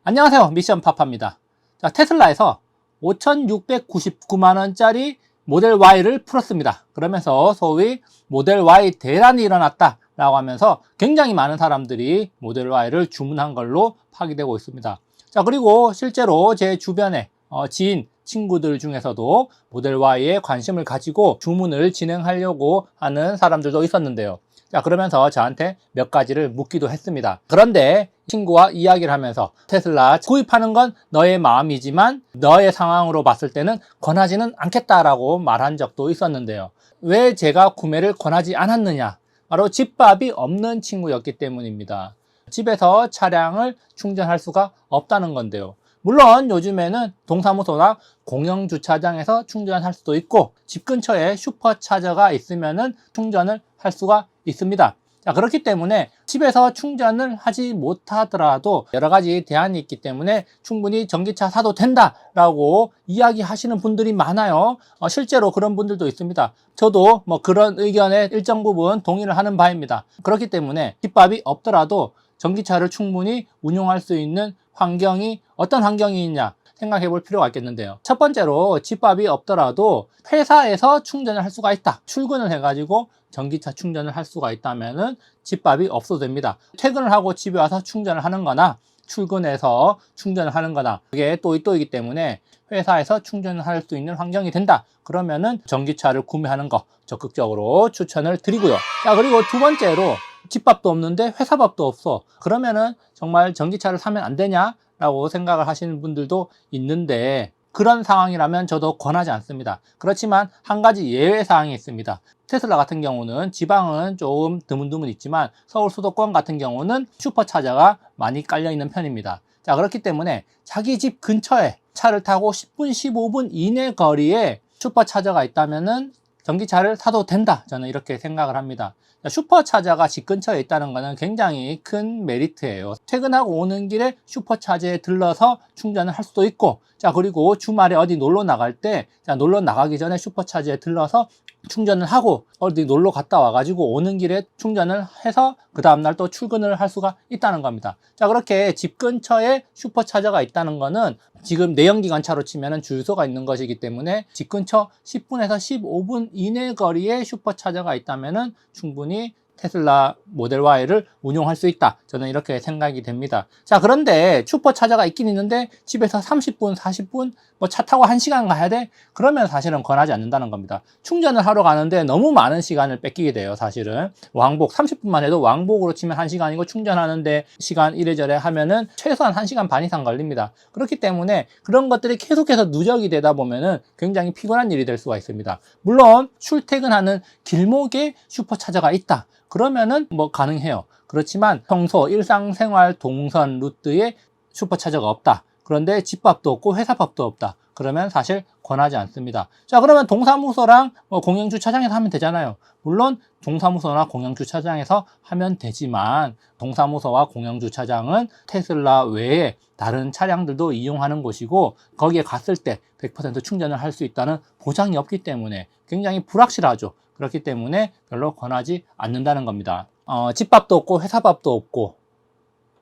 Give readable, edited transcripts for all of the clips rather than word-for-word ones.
안녕하세요, 미션 파파입니다. 자, 테슬라에서 5,699만원짜리 모델 Y를 풀었습니다. 그러면서 소위 모델 Y 대란이 일어났다 라고 하면서 굉장히 많은 사람들이 모델 Y를 주문한 걸로 파악되고 있습니다. 자, 그리고 실제로 제 주변에 지인, 친구들 중에서도 모델 Y에 관심을 가지고 주문을 진행하려고 하는 사람들도 있었는데요. 자, 그러면서 저한테 몇 가지를 묻기도 했습니다. 그런데 친구와 이야기를 하면서 테슬라 구입하는 건 너의 마음이지만 너의 상황으로 봤을 때는 권하지는 않겠다라고 말한 적도 있었는데요. 왜 제가 구매를 권하지 않았느냐? 바로 집밥이 없는 친구였기 때문입니다. 집에서 차량을 충전할 수가 없다는 건데요. 물론 요즘에는 동사무소나 공영주차장에서 충전할 수도 있고 집 근처에 슈퍼차저가 있으면 충전을 할 수가 있습니다. 자, 그렇기 때문에 집에서 충전을 하지 못하더라도 여러 가지 대안이 있기 때문에 충분히 전기차 사도 된다라고 이야기하시는 분들이 많아요. 실제로 그런 분들도 있습니다. 저도 그런 의견에 일정 부분 동의를 하는 바입니다. 그렇기 때문에 집밥이 없더라도 전기차를 충분히 운용할 수 있는 환경이 어떤 환경이 있냐 생각해 볼 필요가 있겠는데요. 첫 번째로 집밥이 없더라도 회사에서 충전을 할 수가 있다. 출근을 해가지고 전기차 충전을 할 수가 있다면은 집밥이 없어도 됩니다. 퇴근을 하고 집에 와서 충전을 하는 거나 출근해서 충전을 하는 거나 그게 또이기 때문에 회사에서 충전을 할 수 있는 환경이 된다. 그러면은 전기차를 구매하는 거 적극적으로 추천을 드리고요. 자, 그리고 두 번째로 집밥도 없는데 회사밥도 없어. 그러면은 정말 전기차를 사면 안 되냐? 라고 생각을 하시는 분들도 있는데 그런 상황이라면 저도 권하지 않습니다. 그렇지만 한 가지 예외 사항이 있습니다. 테슬라 같은 경우는 지방은 조금 드문드문 있지만 서울 수도권 같은 경우는 슈퍼차저가 많이 깔려 있는 편입니다. 자, 그렇기 때문에 자기 집 근처에 차를 타고 10분, 15분 이내 거리에 슈퍼차저가 있다면은 전기차를 사도 된다. 저는 이렇게 생각을 합니다. 슈퍼차저가 집 근처에 있다는 것은 굉장히 큰 메리트예요. 퇴근하고 오는 길에 슈퍼차저에 들러서 충전을 할 수도 있고, 자, 그리고 주말에 어디 놀러 나갈 때, 놀러 나가기 전에 슈퍼차저에 들러서 충전을 하고 어디 놀러 갔다 와가지고 오는 길에 충전을 해서 그 다음날 또 출근을 할 수가 있다는 겁니다. 자, 그렇게 집 근처에 슈퍼차저가 있다는 거는 지금 내연기관차로 치면은 주유소가 있는 것이기 때문에 집 근처 10분에서 15분 이내 거리에 슈퍼차저가 있다면은 충분히 테슬라 모델 Y를 운용할 수 있다. 저는 이렇게 생각이 됩니다. 자, 그런데 슈퍼차저가 있긴 있는데 집에서 30분, 40분 차 타고 1시간 가야 돼? 그러면 사실은 권하지 않는다는 겁니다. 충전을 하러 가는데 너무 많은 시간을 뺏기게 돼요. 사실은 왕복 30분만 해도 왕복으로 치면 1시간이고 충전하는데 시간 이래저래 하면은 최소한 1시간 반 이상 걸립니다. 그렇기 때문에 그런 것들이 계속해서 누적이 되다 보면은 굉장히 피곤한 일이 될 수가 있습니다. 물론 출퇴근하는 길목에 슈퍼차저가 있다. 그러면은 가능해요. 그렇지만 평소 일상생활 동선 루트에 슈퍼차저가 없다. 그런데 집밥도 없고 회사밥도 없다. 그러면 사실 권하지 않습니다. 자, 그러면 동사무소랑 공영주차장에서 하면 되잖아요. 물론 동사무소나 공영주차장에서 하면 되지만 동사무소와 공영주차장은 테슬라 외에 다른 차량들도 이용하는 곳이고 거기에 갔을 때 100% 충전을 할 수 있다는 보장이 없기 때문에 굉장히 불확실하죠. 그렇기 때문에 별로 권하지 않는다는 겁니다. 집밥도 없고 회사밥도 없고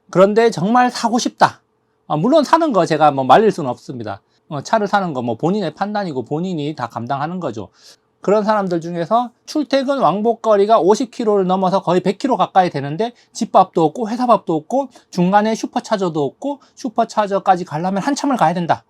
그런데 정말 사고 싶다. 물론 사는 거 제가 말릴 수는 없습니다. 차를 사는 거 본인의 판단이고 본인이 다 감당하는 거죠. 그런 사람들 중에서 출퇴근 왕복거리가 50km를 넘어서 거의 100km 가까이 되는데 집밥도 없고 회사밥도 없고 중간에 슈퍼차저도 없고 슈퍼차저까지 가려면 한참을 가야 된다.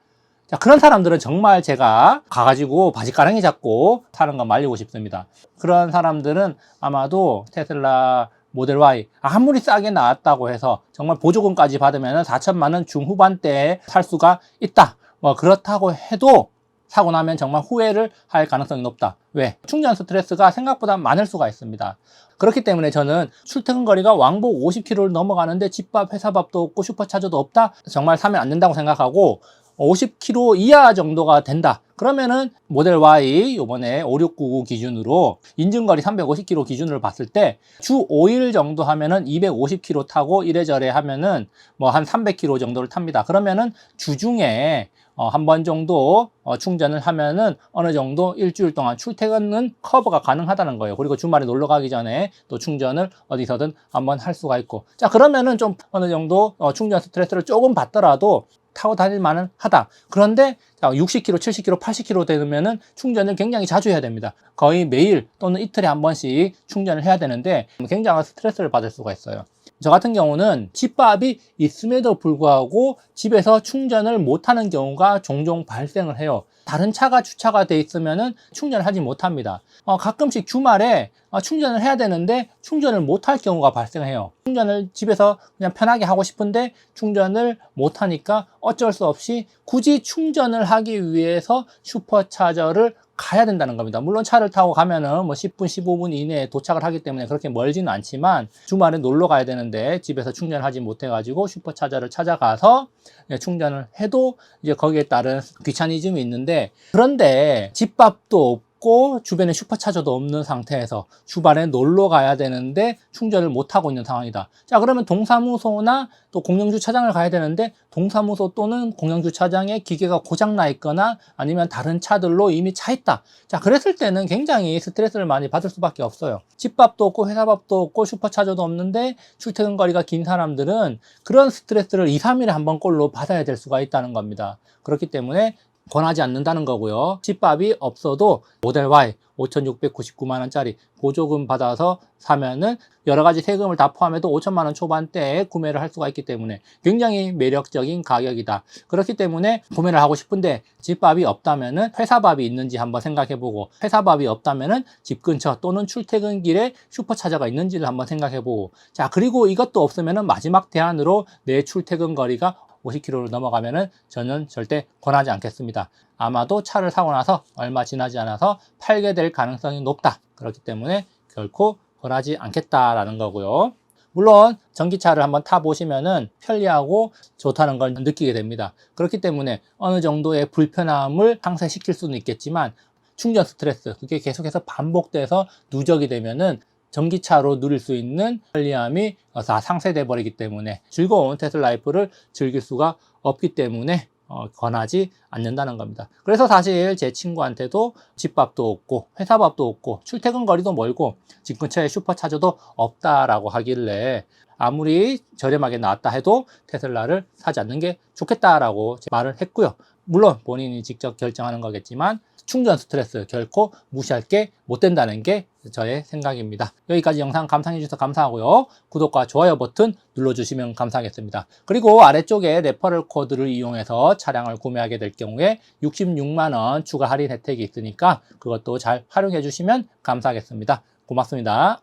자, 그런 사람들은 정말 제가 가가지고 바지가랑이 잡고 사는 거 말리고 싶습니다. 그런 사람들은 아마도 테슬라 모델 Y 아무리 싸게 나왔다고 해서 정말 보조금까지 받으면 4천만 원 중후반대에 살 수가 있다. 그렇다고 해도 사고 나면 정말 후회를 할 가능성이 높다. 왜? 충전 스트레스가 생각보다 많을 수가 있습니다. 그렇기 때문에 저는 출퇴근 거리가 왕복 50km를 넘어가는데 집밥, 회사밥도 없고 슈퍼차저도 없다? 정말 사면 안 된다고 생각하고 50km 이하 정도가 된다. 그러면은 모델 Y 요번에 5699 기준으로 인증거리 350km 기준으로 봤을 때 주 5일 정도 하면은 250km 타고 이래저래 하면은 뭐 한 300km 정도를 탑니다. 그러면은 주중에 한 번 정도 충전을 하면은 어느 정도 일주일 동안 출퇴근은 커버가 가능하다는 거예요. 그리고 주말에 놀러 가기 전에 또 충전을 어디서든 한번 할 수가 있고. 자, 그러면은 좀 어느 정도 충전 스트레스를 조금 받더라도 타고 다닐 만은 하다. 그런데 60km, 70km, 80km 되면은 충전을 굉장히 자주 해야 됩니다. 거의 매일 또는 이틀에 한 번씩 충전을 해야 되는데 굉장한 스트레스를 받을 수가 있어요. 저 같은 경우는 집밥이 있음에도 불구하고 집에서 충전을 못하는 경우가 종종 발생을 해요. 다른 차가 주차가 돼 있으면은 충전을 하지 못합니다. 가끔씩 주말에 충전을 해야 되는데 충전을 못할 경우가 발생해요. 충전을 집에서 그냥 편하게 하고 싶은데 충전을 못하니까 어쩔 수 없이 굳이 충전을 하기 위해서 슈퍼차저를 가야 된다는 겁니다. 물론 차를 타고 가면은 뭐 10분, 15분 이내에 도착을 하기 때문에 그렇게 멀지는 않지만 주말에 놀러 가야 되는데 집에서 충전을 하지 못해가지고 슈퍼차저를 찾아가서 충전을 해도 이제 거기에 따른 귀차니즘이 있는데, 그런데 집밥도 없고 주변에 슈퍼차저도 없는 상태에서 주말에 놀러 가야 되는데 충전을 못 하고 있는 상황이다. 자, 그러면 동사무소나 또 공영주차장을 가야 되는데 동사무소 또는 공영주차장에 기계가 고장나 있거나 아니면 다른 차들로 이미 차 있다. 자, 그랬을 때는 굉장히 스트레스를 많이 받을 수밖에 없어요. 집밥도 없고 회사밥도 없고 슈퍼차저도 없는데 출퇴근 거리가 긴 사람들은 그런 스트레스를 2, 3일에 한 번꼴로 받아야 될 수가 있다는 겁니다. 그렇기 때문에 권하지 않는다는 거고요. 집밥이 없어도 모델 Y 5,699만 원짜리 보조금 받아서 사면은 여러 가지 세금을 다 포함해도 5천만 원 초반대에 구매를 할 수가 있기 때문에 굉장히 매력적인 가격이다. 그렇기 때문에 구매를 하고 싶은데 집밥이 없다면은 회사밥이 있는지 한번 생각해보고, 회사밥이 없다면은 집 근처 또는 출퇴근길에 슈퍼차저가 있는지를 한번 생각해보고, 자, 그리고 이것도 없으면은 마지막 대안으로 내 출퇴근 거리가 50km를 넘어가면은 저는 절대 권하지 않겠습니다. 아마도 차를 사고 나서 얼마 지나지 않아서 팔게 될 가능성이 높다. 그렇기 때문에 결코 권하지 않겠다라는 거고요. 물론 전기차를 한번 타보시면은 편리하고 좋다는 걸 느끼게 됩니다. 그렇기 때문에 어느 정도의 불편함을 상쇄시킬 수는 있겠지만 충전 스트레스, 그게 계속해서 반복돼서 누적이 되면은 전기차로 누릴 수 있는 편리함이 다 상쇄돼 버리기 때문에 즐거운 테슬라 라이프를 즐길 수가 없기 때문에 권하지 않는다는 겁니다. 그래서 사실 제 친구한테도 집밥도 없고 회사밥도 없고 출퇴근 거리도 멀고 집 근처에 슈퍼차저도 없다라고 하길래 아무리 저렴하게 나왔다 해도 테슬라를 사지 않는 게 좋겠다라고 말을 했고요. 물론 본인이 직접 결정하는 거겠지만 충전 스트레스 결코 무시할 게 못 된다는 게 저의 생각입니다. 여기까지 영상 감상해 주셔서 감사하고요. 구독과 좋아요 버튼 눌러주시면 감사하겠습니다. 그리고 아래쪽에 레퍼럴 코드를 이용해서 차량을 구매하게 될 경우에 66만 원 추가 할인 혜택이 있으니까 그것도 잘 활용해 주시면 감사하겠습니다. 고맙습니다.